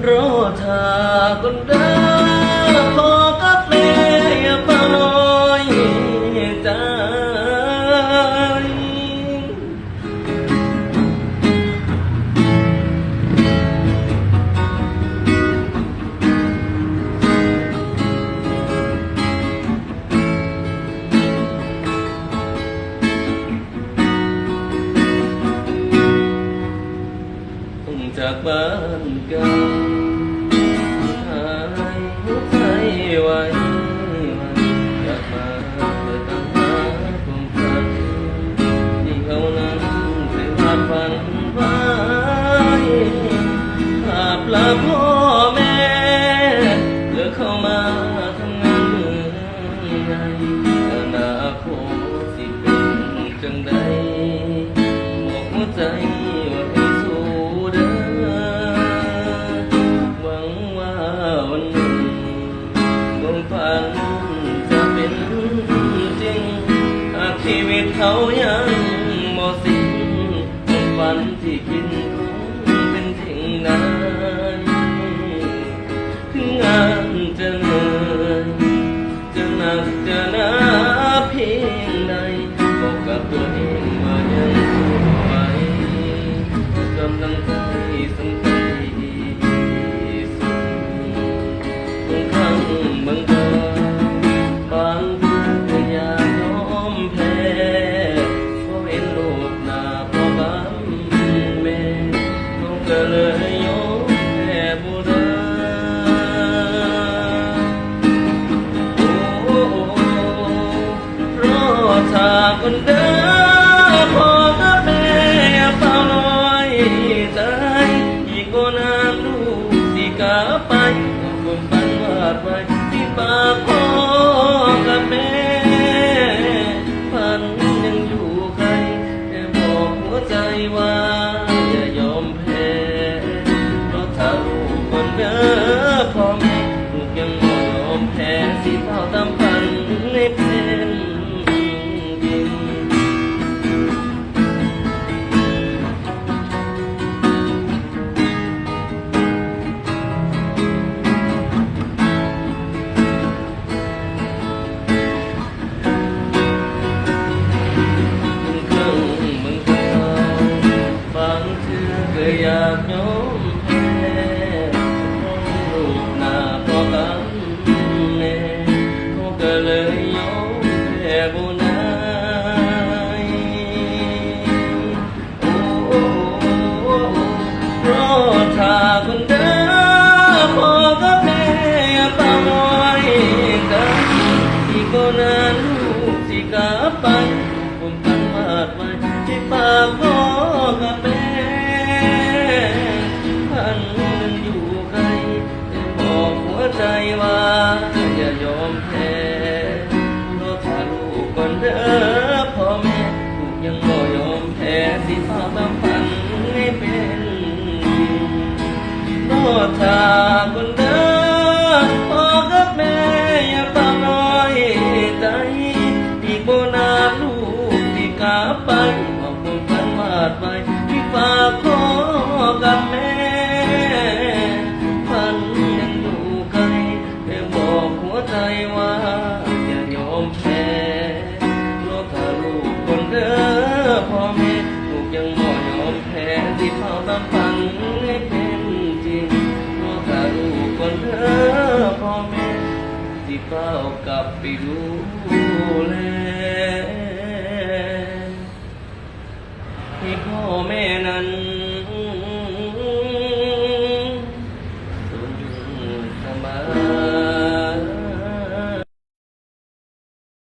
รอท่าคนเดิมพอกับแม่อย่าเป่าน้อยใจจากบ้านเก่าหายหัวใจไว้กลับมาเพื่อตามหาความฝันที่เขานั้นเคยวาดฝันไว้ภาพลาพ่อแม่เลือกเข้ามาทำงานเมืองใหญ่อนาคตสิเป็นจังใดบอกหัวใจจะเป็นจริงหากชีวิตเขายังบ่สิ้นความฝันที่คิดคงเป็นจริงนั้นถึงงานจะเหนื่อยจะหนักจะหนาเพียงใดบอกกับตัวเองว่ายังสู้ไหวกำลังใจสำคัญที่สุดบางครั้งบางครบางทีอยากยอมแพ้เพราะเห็นลูกหน้าพ่อบ้านแม่น้องก็เลยยอมแพ้บุได้โอ้รอท่าคนเดิมพ่อกับแม่เฝ้าน้อยใจอีกบ่นานลูกสิกลับไปเอาความฝันวาดไว้ที่ปากพ่อกับแม่ฝันยังอยู่ใครแต่บอกหัวใจว่าอย่ายอมแพ้เพราะถ้าลูกคนเด้อพ่อแม่ลูกยังบ่ยอมแพ้สิเฝ้าตามฝันให้เป็นจริงอยากยอมแพ้ลูกหน้าพ่อกับแม่เขาก็เลยยอมแพ้บ่ได้โอ้รอท่าคนเดิมพ่อกับแม่เฝ้าน้อยใจอีกบ่นานลูกสิกลับไปผมตั้งวาดไว้ที่ปากพ่อกับแม่ใจว่าอย่ายอมแพ้เพราะถ้าลูกคนเด้อพ่อแม่ลูกยังบ่ยอมแพ้สิฟ้าตามฝันให้เป็นจริงเพราะถ้าคนเด้อพ่อกับแม่อย่าเฝ้าน้อยใจอีกบ่นานลูกสิกลับไปเอาความฝันวาดไว้ที่ฝากพ่อกับแม่ใจว่าอย่ายอมแพ้เพราะถ้าลูกคนเด้อพ่อแม่ลูกยังบ่ยอมแพ้สิเฝ้าตามฝันให้เป็นจริงเพราะถ้าลูกคนเด้อพ่อแม่สิเฝ้ากลับไปดูแลให้พ่อแม่นั้น